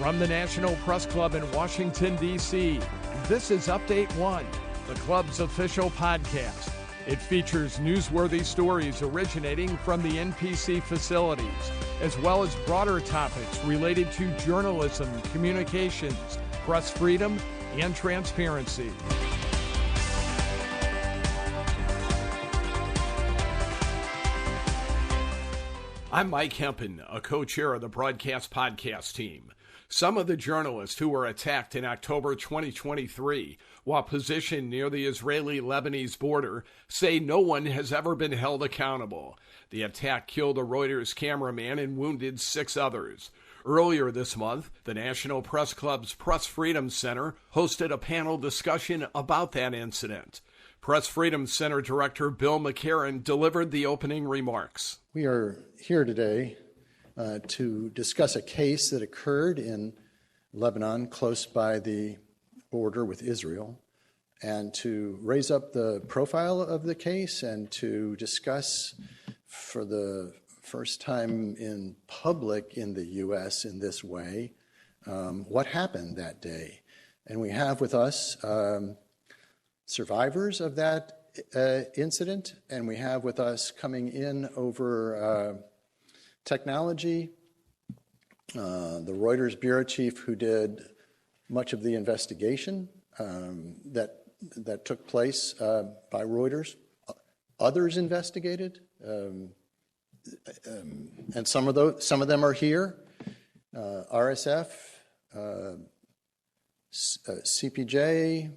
From the National Press Club in Washington, D.C., this is Update One, the club's official podcast. It features newsworthy stories originating from the NPC facilities, as well as broader topics related to journalism, communications, press freedom, and transparency. I'm Mike Hempen, a co-chair of the Broadcast Podcast team. Some of the journalists who were attacked in October 2023 while positioned near the Israeli-Lebanese border say no one has ever been held accountable. The attack killed a Reuters cameraman and wounded 6 others. Earlier this month, the National Press Club's Press Freedom Center hosted a panel discussion about that incident. Press Freedom Center Director Bill McCarran delivered the opening remarks. We are here today to discuss a case that occurred in Lebanon, close by the border with Israel, and to raise up the profile of the case and to discuss for the first time in public in the U.S. in this way what happened that day. And we have with us survivors of that incident, and we have with us coming in over technology, the Reuters bureau chief who did much of the investigation that took place by Reuters. Others investigated, and some of them are here. RSF, CPJ,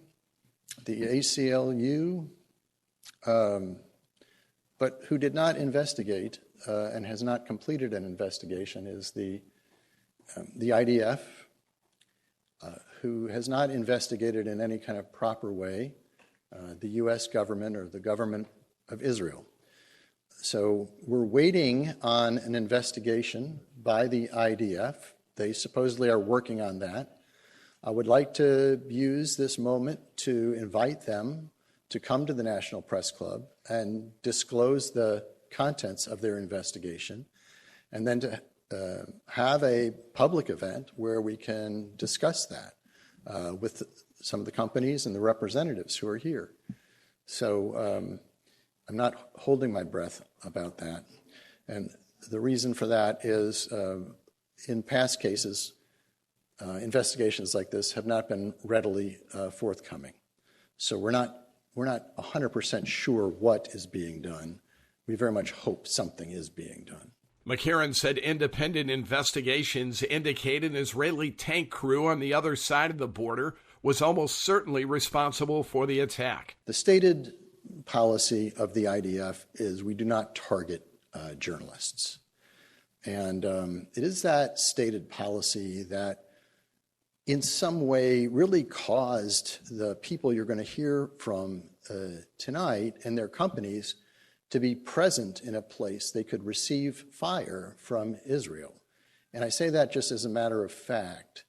the ACLU, but who did not investigate and has not completed an investigation is the IDF, who has not investigated in any kind of proper way the U.S. government or the government of Israel. So we're waiting on an investigation by the IDF. They supposedly are working on that. I would like to use this moment to invite them to come to the National Press Club and disclose the contents of their investigation, and then to have a public event where we can discuss that with some of the companies and the representatives who are here. So I'm not holding my breath about that. And the reason for that is in past cases, investigations like this have not been readily forthcoming. So we're not 100% sure what is being done. We very much hope something is being done. McCarran said independent investigations indicate an Israeli tank crew on the other side of the border was almost certainly responsible for the attack. The stated policy of the IDF is we do not target journalists. And it is that stated policy that in some way really caused the people you're going to hear from tonight and their companies to be present in a place they could receive fire from Israel. And I say that just as a matter of fact.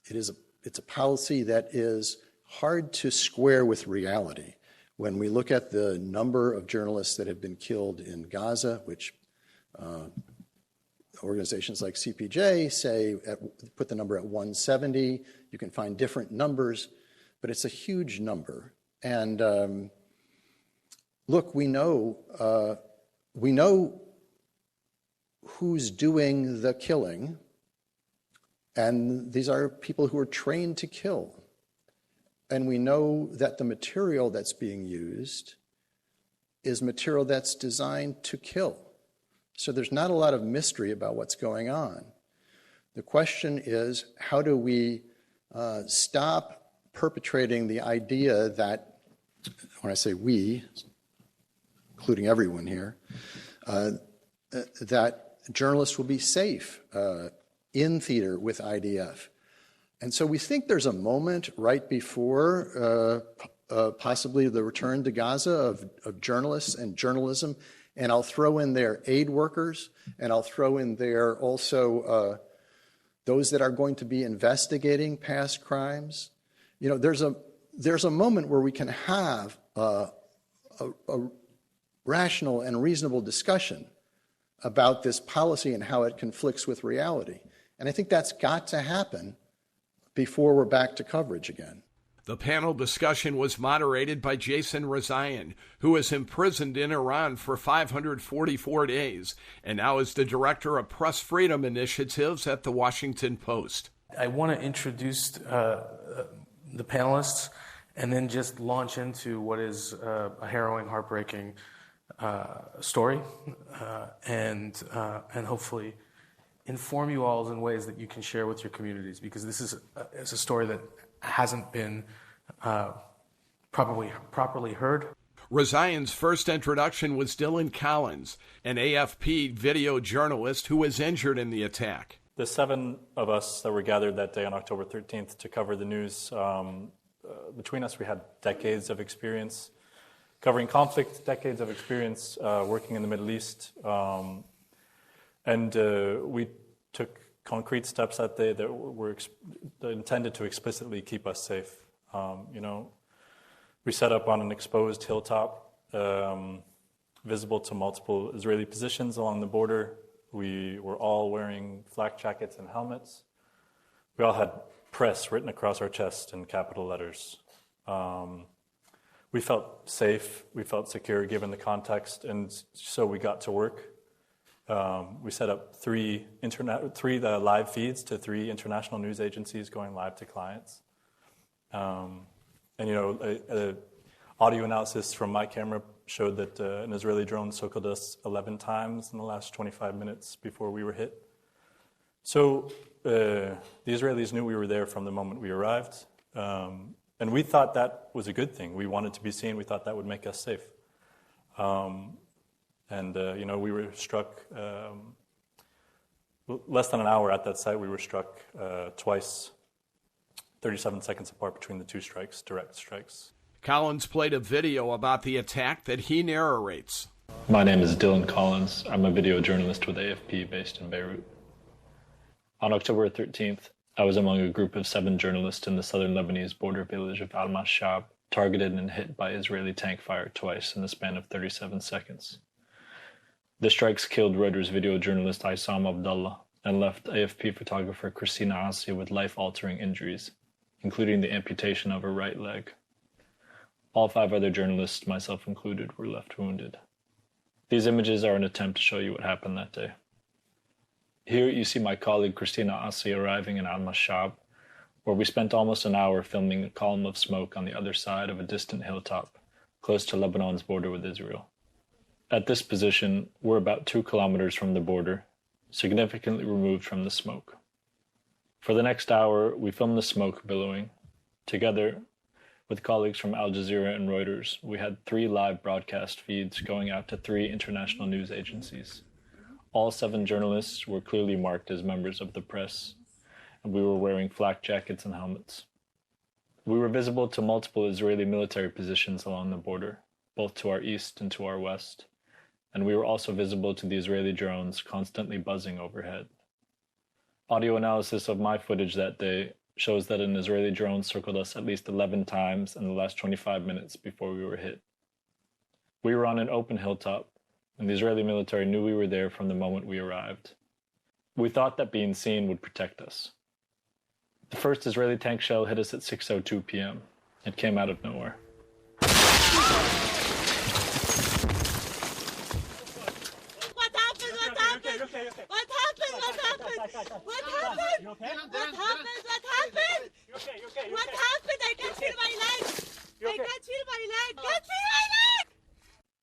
It's a policy that is hard to square with reality. When we look at the number of journalists that have been killed in Gaza, which organizations like CPJ say put the number at 170. You can find different numbers, but it's a huge number. And look, we know who's doing the killing, and these are people who are trained to kill. And we know that the material that's being used is material that's designed to kill. So there's not a lot of mystery about what's going on. The question is, how do we stop perpetrating the idea that, when I say we, including everyone here, that journalists will be safe in theater with IDF. And so we think there's a moment right before possibly the return to Gaza of journalists and journalism, and I'll throw in there aid workers, and I'll throw in there also those that are going to be investigating past crimes. You know, there's a moment where we can have a rational and reasonable discussion about this policy and how it conflicts with reality. And I think that's got to happen before we're back to coverage again. The panel discussion was moderated by Jason Rezaian, who was imprisoned in Iran for 544 days and now is the director of press freedom initiatives at the Washington Post. I want to introduce the panelists and then just launch into what is a harrowing, heartbreaking story and hopefully inform you all in ways that you can share with your communities, because this is a story that hasn't been properly heard. Rezaian's first introduction was Dylan Collins, an AFP video journalist who was injured in the attack. The 7 of us that were gathered that day on October 13th to cover the news, between us we had decades of experience covering conflict, decades of experience working in the Middle East, and we took concrete steps that day that were intended to explicitly keep us safe. We set up on an exposed hilltop, visible to multiple Israeli positions along the border. We were all wearing flak jackets and helmets. We all had press written across our chest in capital letters. We felt safe, we felt secure given the context, and so we got to work. We set up three live feeds to 3 international news agencies going live to clients. Audio analysis from my camera showed that an Israeli drone circled us 11 times in the last 25 minutes before we were hit. So the Israelis knew we were there from the moment we arrived. And we thought that was a good thing. We wanted to be seen. We thought that would make us safe. We were struck less than an hour at that site. We were struck twice, 37 seconds apart between the 2 strikes, direct strikes. Collins played a video about the attack that he narrates. My name is Dylan Collins. I'm a video journalist with AFP based in Beirut. On October 13th, I was among a group of 7 journalists in the southern Lebanese border village of Al-Mashab, targeted and hit by Israeli tank fire twice in the span of 37 seconds. The strikes killed Reuters video journalist Issam Abdallah and left AFP photographer Christina Assi with life-altering injuries, including the amputation of her right leg. All 5 other journalists, myself included, were left wounded. These images are an attempt to show you what happened that day. Here you see my colleague Christina Assi arriving in Al-Mashab, where we spent almost an hour filming a column of smoke on the other side of a distant hilltop, close to Lebanon's border with Israel. At this position, we're about 2 kilometers from the border, significantly removed from the smoke. For the next hour, we filmed the smoke billowing. Together, with colleagues from Al Jazeera and Reuters, we had 3 live broadcast feeds going out to 3 international news agencies. All 7 journalists were clearly marked as members of the press, and we were wearing flak jackets and helmets. We were visible to multiple Israeli military positions along the border, both to our east and to our west, and we were also visible to the Israeli drones constantly buzzing overhead. Audio analysis of my footage that day shows that an Israeli drone circled us at least 11 times in the last 25 minutes before we were hit. We were on an open hilltop, and the Israeli military knew we were there from the moment we arrived. We thought that being seen would protect us. The first Israeli tank shell hit us at 6:02 p.m. It came out of nowhere.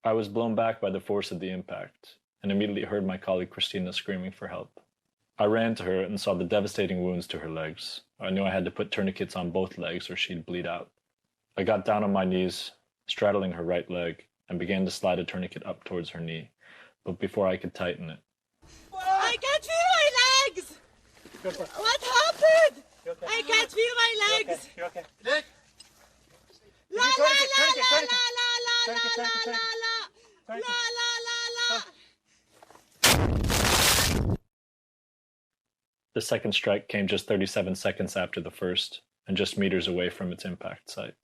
I was blown back by the force of the impact, and immediately heard my colleague Christina screaming for help. I ran to her and saw the devastating wounds to her legs. I knew I had to put tourniquets on both legs or she'd bleed out. I got down on my knees, straddling her right leg, and began to slide a tourniquet up towards her knee, but before I could tighten it. I can't feel my legs! What happened? I can't feel my legs! You're okay. La la la la la la la la la la la la. The second strike came just 37 seconds after the first, and just meters away from its impact site.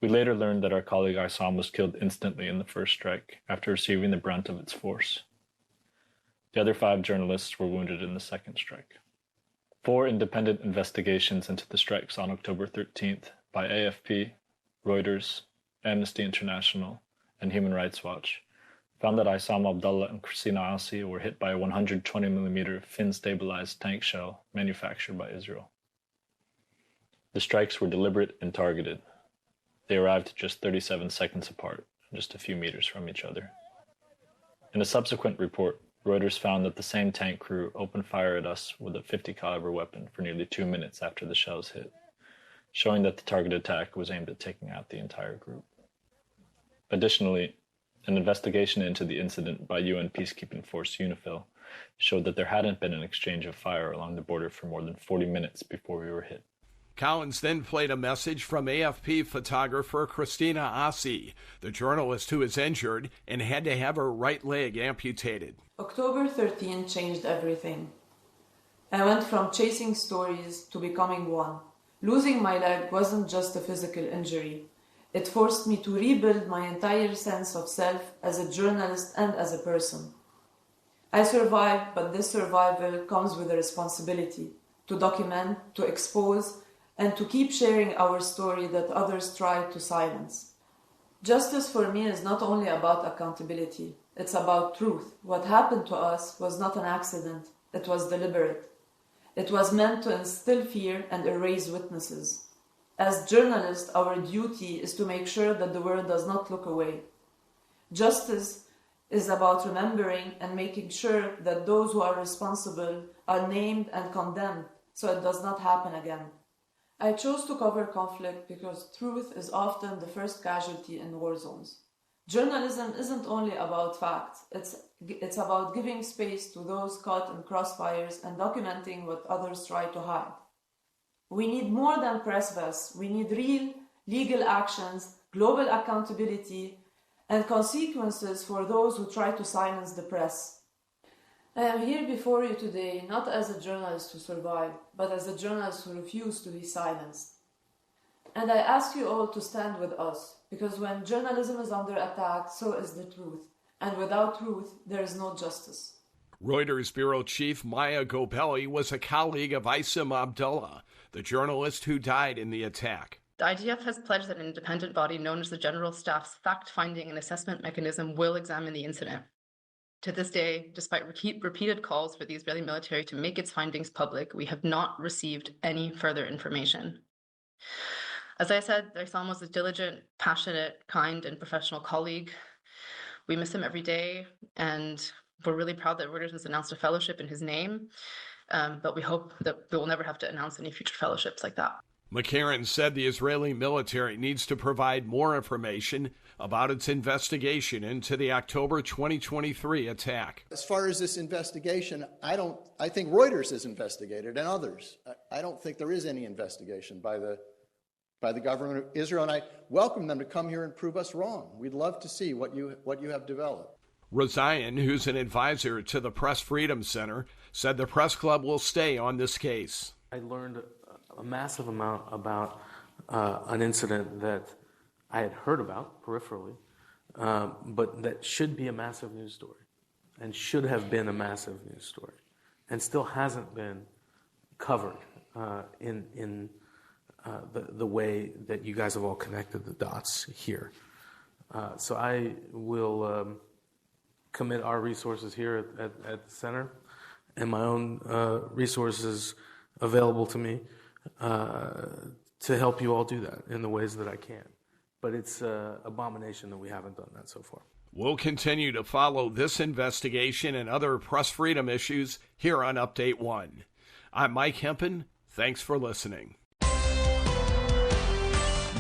We later learned that our colleague Issam was killed instantly in the first strike, after receiving the brunt of its force. The other 5 journalists were wounded in the second strike. 4 independent investigations into the strikes on October 13th by AFP, Reuters, Amnesty International, and Human Rights Watch found that Issam Abdallah and Christina Asi were hit by a 120mm fin-stabilized tank shell manufactured by Israel. The strikes were deliberate and targeted. They arrived just 37 seconds apart, just a few meters from each other. In a subsequent report, Reuters found that the same tank crew opened fire at us with a .50 caliber weapon for nearly 2 minutes after the shells hit, showing that the targeted attack was aimed at taking out the entire group. Additionally, an investigation into the incident by UN peacekeeping force UNIFIL showed that there hadn't been an exchange of fire along the border for more than 40 minutes before we were hit. Collins then played a message from AFP photographer Christina Asi, the journalist who was injured and had to have her right leg amputated. October 13 changed everything. I went from chasing stories to becoming one. Losing my leg wasn't just a physical injury. It forced me to rebuild my entire sense of self as a journalist and as a person. I survived, but this survival comes with a responsibility to document, to expose, and to keep sharing our story that others try to silence. Justice for me is not only about accountability, it's about truth. What happened to us was not an accident, it was deliberate. It was meant to instill fear and erase witnesses. As journalists, our duty is to make sure that the world does not look away. Justice is about remembering and making sure that those who are responsible are named and condemned so it does not happen again. I chose to cover conflict because truth is often the first casualty in war zones. Journalism isn't only about facts, it's about giving space to those caught in crossfires and documenting what others try to hide. We need more than press vests. We need real legal actions, global accountability, and consequences for those who try to silence the press. I am here before you today not as a journalist who survived, but as a journalist who refused to be silenced. And I ask you all to stand with us, because when journalism is under attack, so is the truth. And without truth, there is no justice. Reuters bureau chief Maya Gobelli was a colleague of Issam Abdallah, the journalist who died in the attack. The IDF has pledged that an independent body known as the General Staff's Fact-Finding and Assessment Mechanism will examine the incident. To this day, despite repeated calls for the Israeli military to make its findings public, we have not received any further information. As I said, Issam was a diligent, passionate, kind, and professional colleague. We miss him every day, and we're really proud that Reuters has announced a fellowship in his name, but we hope that we will never have to announce any future fellowships like that. McCarran said the Israeli military needs to provide more information about its investigation into the October 2023 attack. As far as this investigation, I think Reuters has investigated and others. I don't think there is any investigation by the government of Israel, and I welcome them to come here and prove us wrong. We'd love to see what you have developed. Razayan, who's an advisor to the Press Freedom Center, said the press club will stay on this case. I learned a massive amount about an incident that I had heard about peripherally, but that should be a massive news story and should have been a massive news story and still hasn't been covered in the way that you guys have all connected the dots here. So I will commit our resources here at the center and my own resources available to me to help you all do that in the ways that I can. But it's an abomination that we haven't done that so far. We'll continue to follow this investigation and other press freedom issues here on Update One. I'm Mike Hempen. Thanks for listening.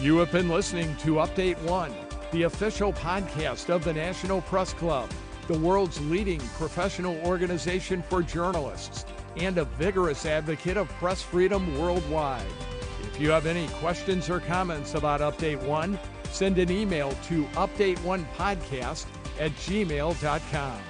You have been listening to Update One, the official podcast of the National Press Club, the world's leading professional organization for journalists and a vigorous advocate of press freedom worldwide. If you have any questions or comments about Update One, send an email to updateonepodcast@gmail.com.